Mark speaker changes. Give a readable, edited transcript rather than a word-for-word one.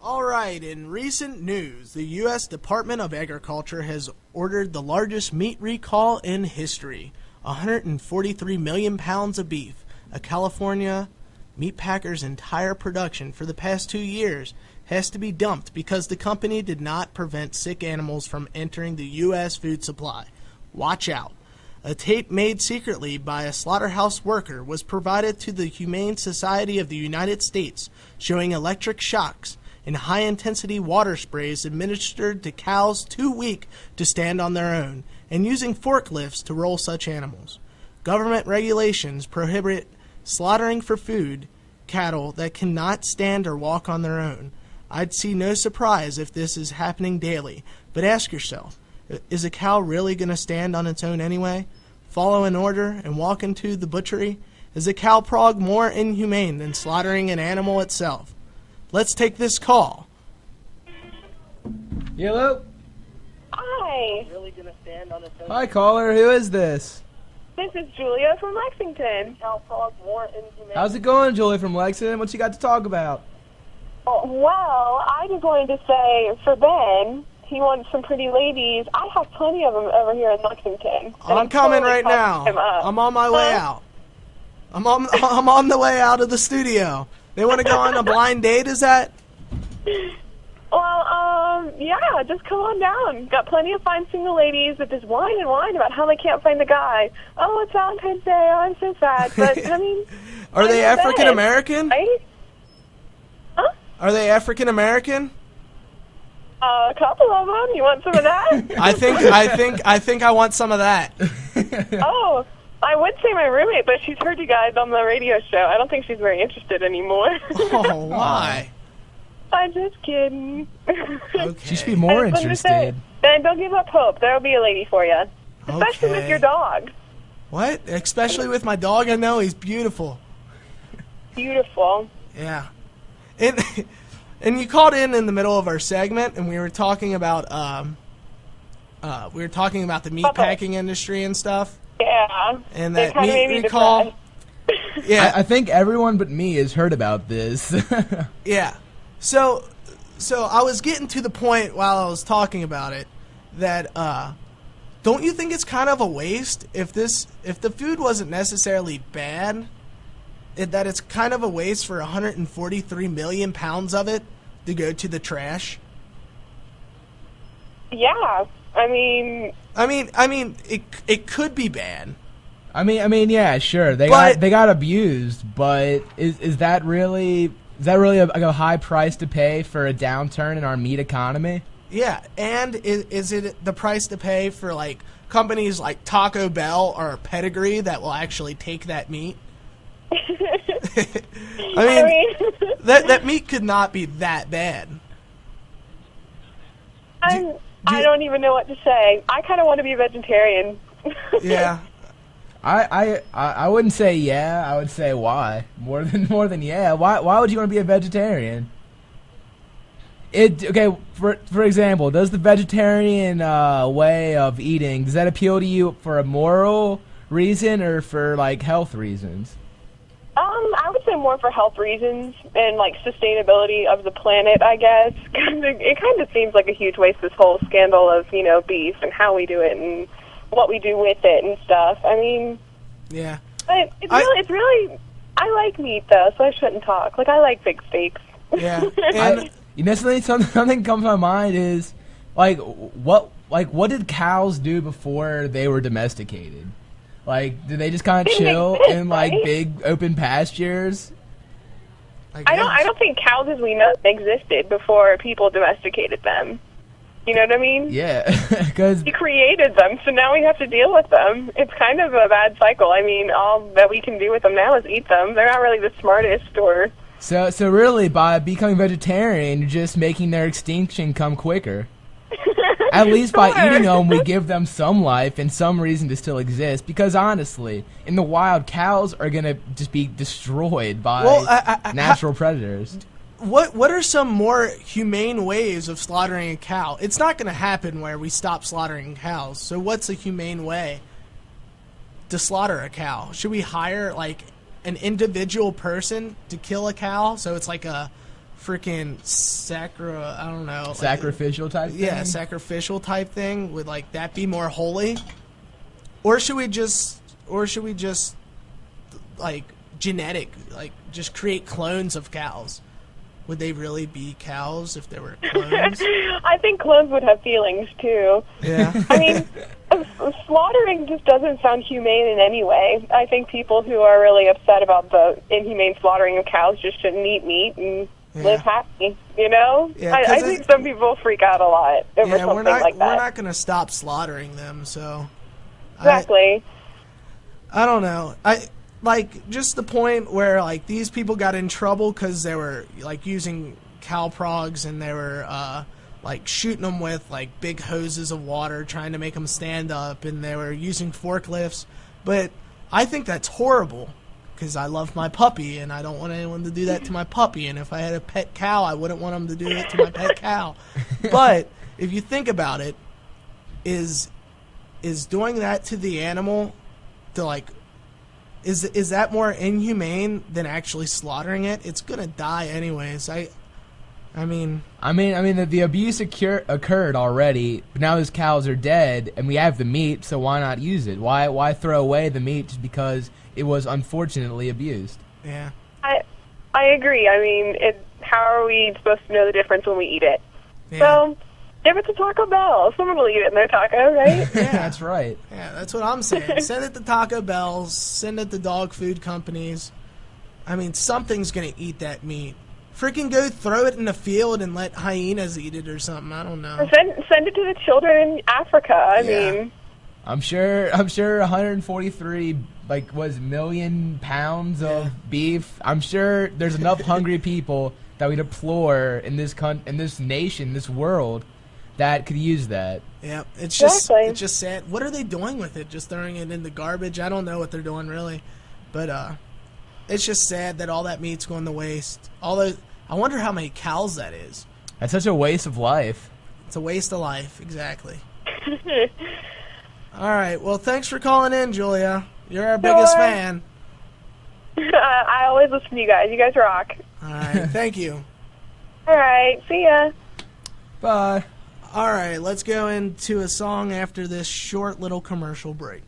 Speaker 1: All right, in recent news, the U.S. Department of Agriculture has ordered the largest meat recall in history. 143 million pounds of beef, a California meat packer's entire production for the past 2 years, has to be dumped because the company did not prevent sick animals from entering the U.S. food supply. Watch out. A tape made secretly by a slaughterhouse worker was provided to the Humane Society of the United States, showing electric shocks and high-intensity water sprays administered to cows too weak to stand on their own, and using forklifts to roll such animals. Government regulations prohibit slaughtering for food cattle that cannot stand or walk on their own. I'd see no surprise if this is happening daily, but ask yourself, is a cow really going to stand on its own anyway? Follow an order and walk into the butchery? Is a cow prog more inhumane than slaughtering an animal itself? Let's take this call.
Speaker 2: Hello?
Speaker 3: Hi.
Speaker 1: Really gonna stand on its own?
Speaker 2: Hi, caller. Who is this?
Speaker 3: This is Julia from Lexington.
Speaker 1: Cow prog more inhumane?
Speaker 2: How's it going, Julie from Lexington? What you got to talk about?
Speaker 3: Oh, well, I just wanted to say, for Ben, he wants some pretty ladies. I have plenty of them over here in Lexington.
Speaker 1: I'm coming right now. I'm on my way out. I'm on the way out of the studio. They want to go on a blind date, is that?
Speaker 3: Well, yeah, just come on down. Got plenty of fine single ladies that just whine and whine about how they can't find the guy. Oh, it's Valentine's Day. Oh, I'm so sad. But, I mean...
Speaker 1: Are they African American?
Speaker 3: Right? Huh?
Speaker 1: Are they African American?
Speaker 3: A couple of them. You want some of that?
Speaker 1: I think I want some of that.
Speaker 3: Oh, I would say my roommate, but she's heard you guys on the radio show. I don't think she's very interested anymore.
Speaker 1: Oh, why?
Speaker 3: I'm just kidding.
Speaker 1: Okay.
Speaker 2: She should be more interested.
Speaker 3: Ben, don't give up hope. There'll be a lady for you. Especially with your dog.
Speaker 1: What? Especially with my dog? I know, he's beautiful.
Speaker 3: Beautiful.
Speaker 1: Yeah. And you called in the middle of our segment, and we were talking about the meat packing industry and stuff.
Speaker 3: Yeah.
Speaker 1: And that meat recall. Yeah.
Speaker 2: I think everyone but me has heard about this.
Speaker 1: Yeah. So I was getting to the point while I was talking about it that don't you think it's kind of a waste if the food wasn't necessarily bad, that it's kind of a waste for 143 million pounds of it to go to the trash?
Speaker 3: Yeah. I mean,
Speaker 1: it could be bad.
Speaker 2: I mean, yeah, sure. They got abused, but is that really a high price to pay for a downturn in our meat economy?
Speaker 1: Yeah, and is it the price to pay for like companies like Taco Bell or Pedigree that will actually take that meat? I mean, that meat could not be that bad.
Speaker 3: I don't even know what to say. I kind of want to be a vegetarian.
Speaker 1: Yeah.
Speaker 2: I wouldn't say yeah. I would say why. More than yeah. Why would you want to be a vegetarian? Okay. For example, does the vegetarian way of eating, does that appeal to you for a moral reason or for like health reasons?
Speaker 3: I would say more for health reasons and like sustainability of the planet, I guess. It kind of seems like a huge waste, this whole scandal of beef and how we do it and what we do with it and stuff. I mean,
Speaker 1: yeah.
Speaker 3: But it's really. I like meat though, so I shouldn't talk. Like I like big steaks.
Speaker 1: Yeah. And
Speaker 2: something comes to my mind is what did cows do before they were domesticated? Like, did they just kind of chill in like big open pastures?
Speaker 3: I don't think cows as we know existed before people domesticated them. You know what I mean?
Speaker 2: Yeah, because
Speaker 3: we created them, so now we have to deal with them. It's kind of a bad cycle. I mean, all that we can do with them now is eat them. They're not really the smartest or...
Speaker 2: So really, by becoming vegetarian, you're just making their extinction come quicker. At least by eating them, we give them some life and some reason to still exist. Because honestly, in the wild, cows are going to just be destroyed by natural predators.
Speaker 1: What are some more humane ways of slaughtering a cow? It's not going to happen where we stop slaughtering cows. So what's a humane way to slaughter a cow? Should we hire like an individual person to kill a cow? So it's like a freaking I don't know.
Speaker 2: Sacrificial type thing?
Speaker 1: Yeah, sacrificial type thing. Would like that be more holy? Or should we just like just create clones of cows? Would they really be cows if they were clones?
Speaker 3: I think clones would have feelings too.
Speaker 1: Yeah.
Speaker 3: I mean, slaughtering just doesn't sound humane in any way. I think people who are really upset about the inhumane slaughtering of cows just shouldn't eat meat and live happy, you know?
Speaker 1: Yeah,
Speaker 3: I think some people freak out a lot over something like that.
Speaker 1: We're not going to stop slaughtering them, so...
Speaker 3: Exactly.
Speaker 1: I don't know. Just the point where, like, these people got in trouble because they were, like, using cow progs and they were, like, shooting them with, like, big hoses of water, trying to make them stand up, and they were using forklifts. But I think that's horrible because I love my puppy, and I don't want anyone to do that to my puppy. And if I had a pet cow, I wouldn't want them to do it to my pet cow. But if you think about it, is doing that to the animal to, like, is that more inhumane than actually slaughtering it? It's gonna die anyways. I mean,
Speaker 2: the abuse occurred already, but now those cows are dead, and we have the meat, so why not use it? Why throw away the meat just because it was unfortunately abused?
Speaker 1: Yeah.
Speaker 3: I agree. I mean, how are we supposed to know the difference when we eat it?
Speaker 1: Yeah.
Speaker 3: So, give it to Taco Bell. Someone will eat it in their taco, right?
Speaker 2: Yeah, that's right.
Speaker 1: Yeah, that's what I'm saying. Send it to Taco Bell's. Send it to dog food companies. I mean, something's going to eat that meat. Freaking go throw it in the field and let hyenas eat it or something. I don't know.
Speaker 3: Or send it to the children in Africa. I mean...
Speaker 2: I'm sure 143 million pounds of beef. I'm sure there's enough hungry people that we deplore in this nation, this world, that could use that.
Speaker 1: Yeah, it's just sad. What are they doing with it? Just throwing it in the garbage? I don't know what they're doing really, but it's just sad that all that meat's going to waste. I wonder how many cows that is.
Speaker 2: That's such a waste of life.
Speaker 1: It's a waste of life, exactly. All right, well, thanks for calling in, Julia. You're our biggest fan.
Speaker 3: I always listen to you guys. You guys rock.
Speaker 1: All right, thank you.
Speaker 3: All right, see ya.
Speaker 2: Bye.
Speaker 1: All right, let's go into a song after this short little commercial break.